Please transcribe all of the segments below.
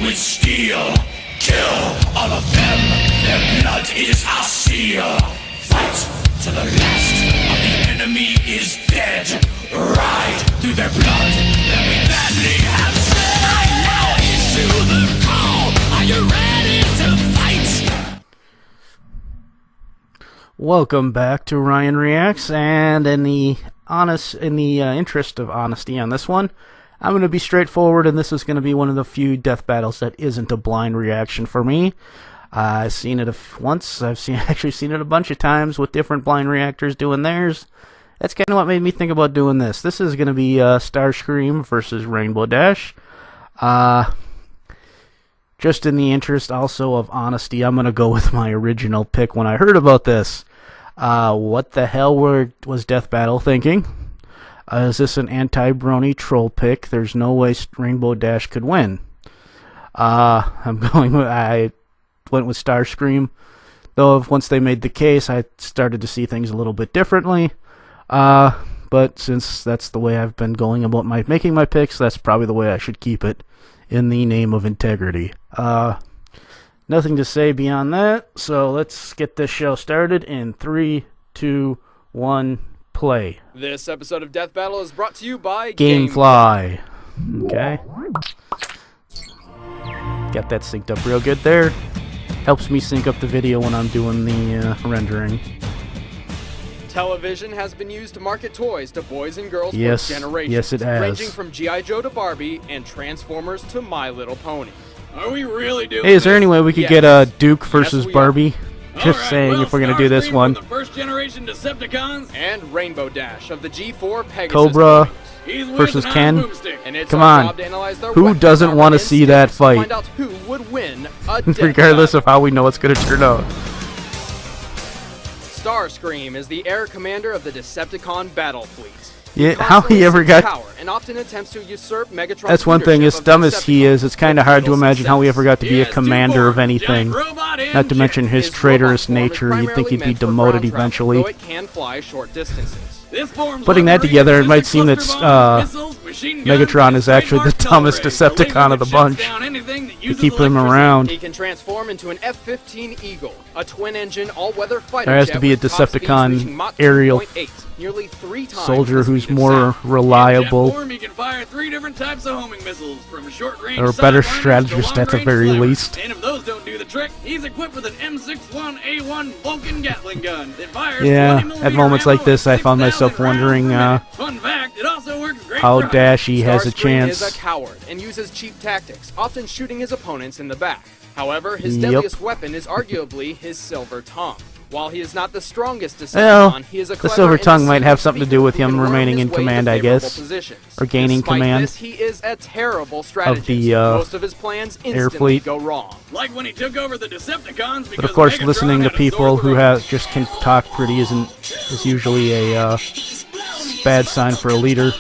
with steel. Kill all of them, their blood is our seal. Fight to the last of the enemy is dead. Ride through their blood that we badly have shed. Now issue the call. Are you ready to fight? Welcome back to Ryan Reacts, and in the interest of honesty on this one, I'm going to be straightforward, and this is going to be one of the few death battles that isn't a blind reaction for me. I've seen it once. I've actually seen it a bunch of times with different blind reactors doing theirs. That's kind of what made me think about doing this. This is going to be Starscream versus Rainbow Dash. Just in the interest also of honesty, I'm going to go with my original pick when I heard about this. What the hell was Death Battle thinking? Is this an anti-brony troll pick? There's no way Rainbow Dash could win. I went with Starscream, though once they made the case, I started to see things a little bit differently. But since that's the way I've been going about making my picks, that's probably the way I should keep it, in the name of integrity. Nothing to say beyond that, so let's get this show started in 3, 2, 1, play. This episode of Death Battle is brought to you by Gamefly. Okay. Got that synced up real good there. Helps me sync up the video when I'm doing the rendering. Television has been used to market toys to boys and girls for generations. Yes, it has. Ranging from G.I. Joe to Barbie and Transformers to My Little Pony. Are we really doing Hey, is there any way we could get Duke versus Barbie? Just saying, if we're going to do this one. The first generation Decepticons and Rainbow Dash of the G4 Pegasus Cobra versus with Ken. And it's Come our on. job to analyze their Who weapons, doesn't want to armor, see and that skills to fight? Find out who would win a death Regardless battle. of how we know it's going to turn out. Starscream is the air commander of the Decepticon battle fleet. Yeah, how he ever got... Power and often attempts to usurp Megatron's That's one thing, as leadership of dumb the as he is, it's kind of hard to imagine how he ever got to be a Yes, commander of G4, anything. giant robot Not to mention his His traitorous robot form is nature, you'd think primarily he'd be meant for demoted ground travel, eventually. though it can fly short distances. This form's Putting that weaponry together, it might consists seem of that cluster bombs, missiles, machine guns, Megatron and is actually the trademark dumbest color rays, a laser Decepticon of the that shuts bunch. down anything that To uses keep him electricity. around. He can transform into an F-15 Eagle, a twin-engine all-weather fighter There has jet to be a with top speeds Decepticon reaching Mach aerial 2.8, nearly 3 times soldier the who's speed of more sound. In reliable, jet form, he can fire 3 different types of homing missiles, from short-range or a better sidewinders to strategist at the long-range very flares. least. And if those don't do the trick, he's equipped with an M61A1 Vulcan Gatling gun that fires Yeah, 20mm at moments like ammo this, and I found 6,000 myself rounds wondering per minute. Fun fact, it also works great how for Dashy has a Starscream is a chance. coward and uses cheap tactics, often shooting his opponents in the back. However, his Yep. deadliest weapon is arguably his silver tongue. While he is not the strongest Well, Decepticon, he is a the clever silver and tongue might have astute something to speaker do with who him can worm remaining his in way command, into I favorable guess. positions. Or gaining Despite command this, he is a terrible strategist. the, Most of his plans instantly fleet. go wrong. Like when he took over the Decepticons because But of course, Megatron listening to had people absorbed who the just can talk pretty is usually a bad sign for a leader.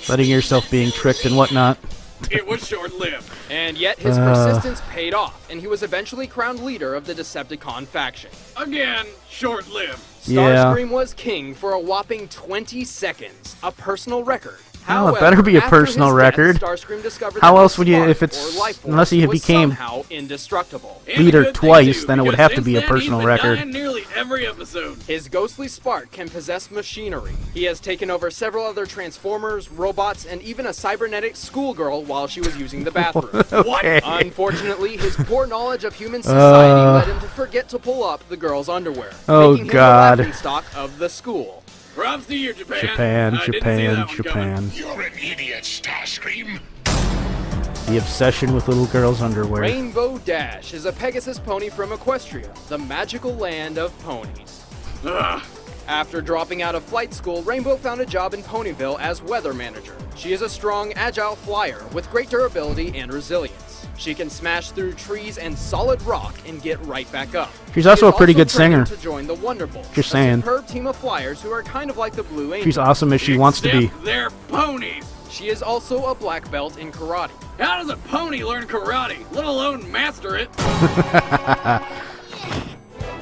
Letting yourself being tricked and whatnot. It was short-lived. And yet his persistence paid off, and he was eventually crowned leader of the Decepticon faction. Again, short-lived. Yeah. Starscream was king for a whopping 20 seconds, a personal record. Well, it better be a However, personal after his record. death, Starscream discovered How that else his would you, spark if it's- or life force unless he was became somehow indestructible. And a leader good thing, twice, too, then it would because have to since be a then, personal he's been record. dying nearly every episode. His ghostly spark can possess machinery. He has taken over several other Transformers, robots, and even a cybernetic schoolgirl while she was using the bathroom. Okay. Unfortunately, his poor knowledge of human society led him to forget to pull up the girl's underwear, Oh, making him God. the laughingstock of the school. Props to you, Japan. Japan, I didn't see Japan, that one coming. Japan. You're an idiot, Starscream. The obsession with little girls' underwear. Rainbow Dash is a Pegasus pony from Equestria, the magical land of ponies. Ugh. After dropping out of flight school, Rainbow found a job in Ponyville as weather manager. She is a strong, agile flyer with great durability and resilience. She can smash through trees and solid rock and get right back up. She's also She a is pretty good trained singer. To join the Wonderbolts, Just a saying. superb team of flyers who are kind of like the Blue Angels. She's awesome as she wants to be. Except they're ponies. She is also a black belt in karate. How does a pony learn karate, let alone master it?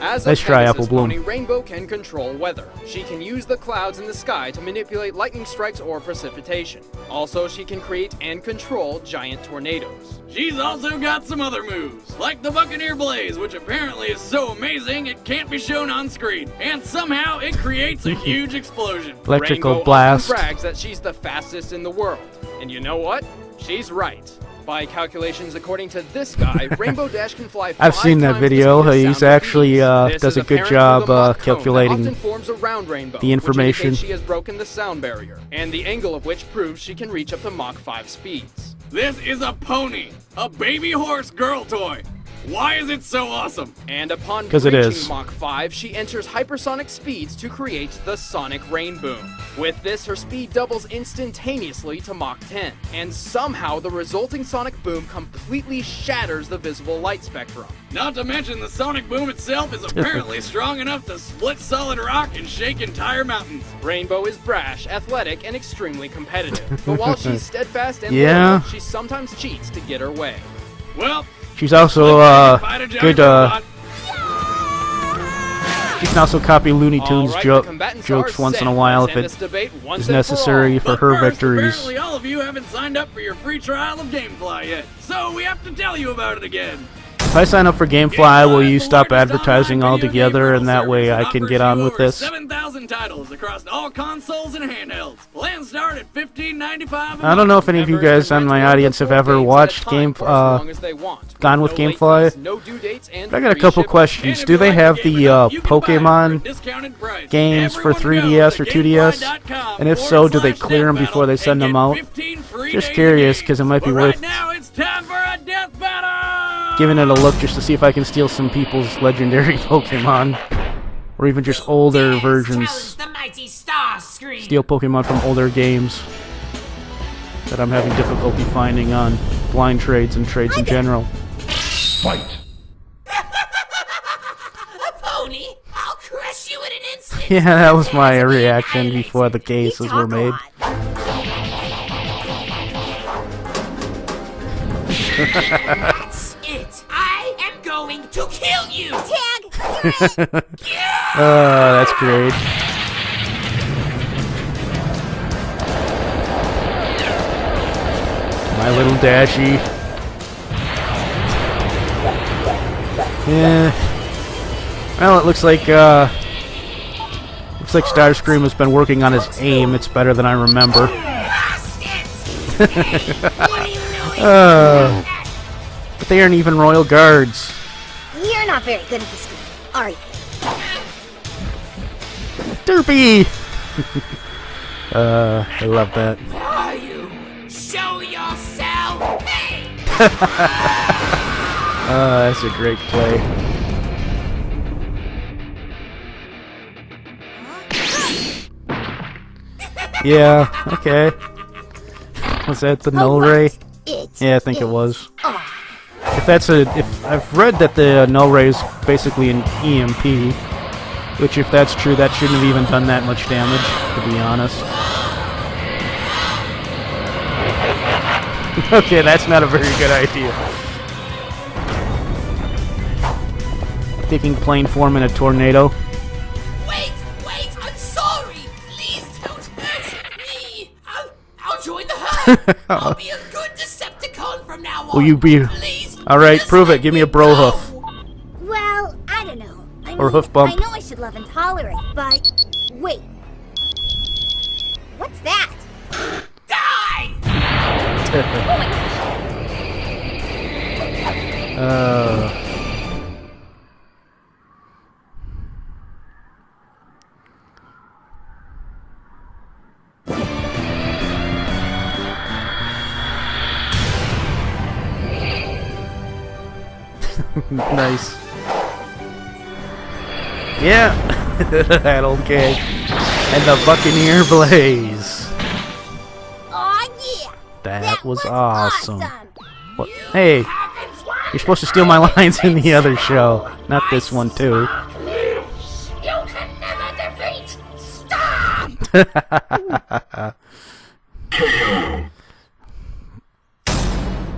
As Nice a try, Pegasus Apple Bloom. pony, Rainbow can control weather. She can use the clouds in the sky to manipulate lightning strikes or precipitation. Also, she can create and control giant tornadoes. She's also got some other moves, like the Buccaneer Blaze, which apparently is so amazing it can't be shown on screen. And somehow it creates a huge explosion. Electrical Rainbow blast. often brags that she's the fastest in the world. And you know what? She's right. By calculations according to this guy, Rainbow Dash can fly I've 5 seen that times the video. speed of He's sound of actually bees. does This a is good apparent job from the Mach cone that calculating often forms around Rainbow, the information. which indicates she has broken the sound barrier, and the angle of which proves she can reach up to Mach 5 speeds. This is a pony, a baby horse girl toy. Why is it so awesome? And upon 'Cause it reaching is. Mach 5, she enters hypersonic speeds to create the Sonic Rain Boom. With this, her speed doubles instantaneously to Mach 10, and somehow the resulting sonic boom completely shatters the visible light spectrum. Not to mention the sonic boom itself is apparently strong enough to split solid rock and shake entire mountains. Rainbow is brash, athletic, and extremely competitive. But while she's steadfast and Yeah. loyal, she sometimes cheats to get her way. Well, She's also good. She can also copy Looney Tunes Alright, the jokes combatants are once in a set. while Let's if end it this debate once is and for necessary all. for but her first, victories. apparently all of you haven't signed up for your free trial of Gamefly yet, so we have to tell you about it again. If I sign up for GameFly, will you stop advertising altogether, and that way I can get on with this? 7,000 titles across all consoles and handhelds. Plans start at $15.95. I don't know if any of you Members guys can on my rent one audience to have four ever games at a watched time for as long as they want, Gone with no late GameFly. fees, no due dates, and I got a free couple shipping. questions. And Do if they you like have the game the enough, you can buy it for a Pokemon discounted price. games for Everyone go 3DS or to 2DS? gamefly.com And if so, do they clear them /death before they battle send them and out? get 15 free Just days curious, of 'cause it might be games. But worth right now it's time for a death battle. giving it a look just to see if I can steal some people's legendary Pokemon. Or even just older versions. The mighty Starscream. Steal Pokemon from older games that I'm having difficulty finding on blind trades and trades in general. Fight. A pony? I'll crush you in an instant. Yeah, that was my reaction before the cases were made. That's it. I am going to kill you. Tag. That's great. My little Dashy. Yeah. Well, it looks like Starscream has been working on his aim. It's better than I remember. What do you know? But they aren't even royal guards. You're not very good at this game, are you? Derpy! I love that. Are you? Show yourself. Hey. That's a great play. Yeah, okay. Was that the null ray? Yeah, I think it was. If I've read that the null ray is basically an EMP, which if that's true, that shouldn't have even done that much damage, to be honest. Okay, that's not a very good idea. Taking plane form in a tornado. Wait, I'm sorry. Please don't hurt me. I'll join the herd. I'll be a good Decepticon from now on. Will you be... Please, Alright, just prove let it. Give me a go. bro hoof. Well, I don't know. I Or mean, hoof bump. I know I should love and tolerate, but wait. What's that? Die! Oh my gosh. Nice. Yeah, that okay. And the Buccaneer Blaze. Aw, yeah. That was awesome. What? Hey, you're supposed to steal my lines in the other show, not this one too. You can never defeat. Stop!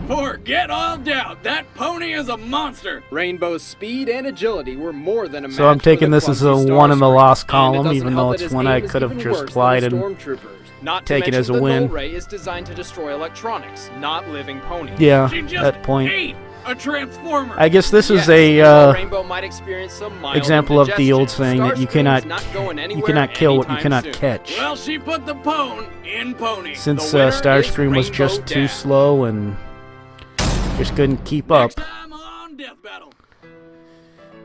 Forget all doubt, that pony is a monster. Rainbow's speed and agility were more than a match So I'm taking for the this as a clumsy one in the Starscream. lost And it column, doesn't even help though that it's his one I aim is could have even just worse applied than the and Stormtroopers. Not take to it mention as a the win. null ray is designed to destroy electronics, not living ponies. yeah, She just that point. ate a transformer. I guess this is Yes, while a Rainbow might experience some mild example of the old indigestion, saying that you Starscream's not going you anywhere cannot kill what you anytime cannot soon. catch. Well, she put the pone in pony. Since the winner Starscream is was just Rainbow too Dash. slow and just couldn't keep up, Next time on Death Battle.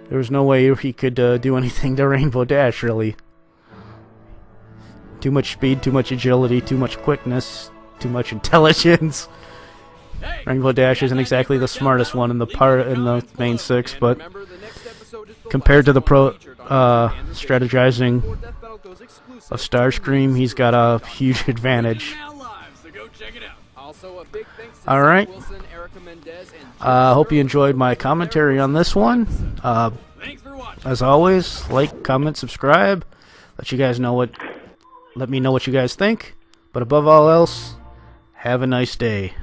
there was no way he could do anything to Rainbow Dash, really. Too much speed, too much agility, too much quickness, too much intelligence. Hey, Rainbow Dash isn't exactly the smartest one in the main six, but compared to the strategizing of Starscream, he's got a huge advantage. now live, so go check it out. Also, a big thanks to All Zach right. Wilson, Erica Mendez, and I hope you enjoyed my commentary on this one. Thanks for watching. As always, like, comment, subscribe. Let me know what you guys think. But above all else, have a nice day.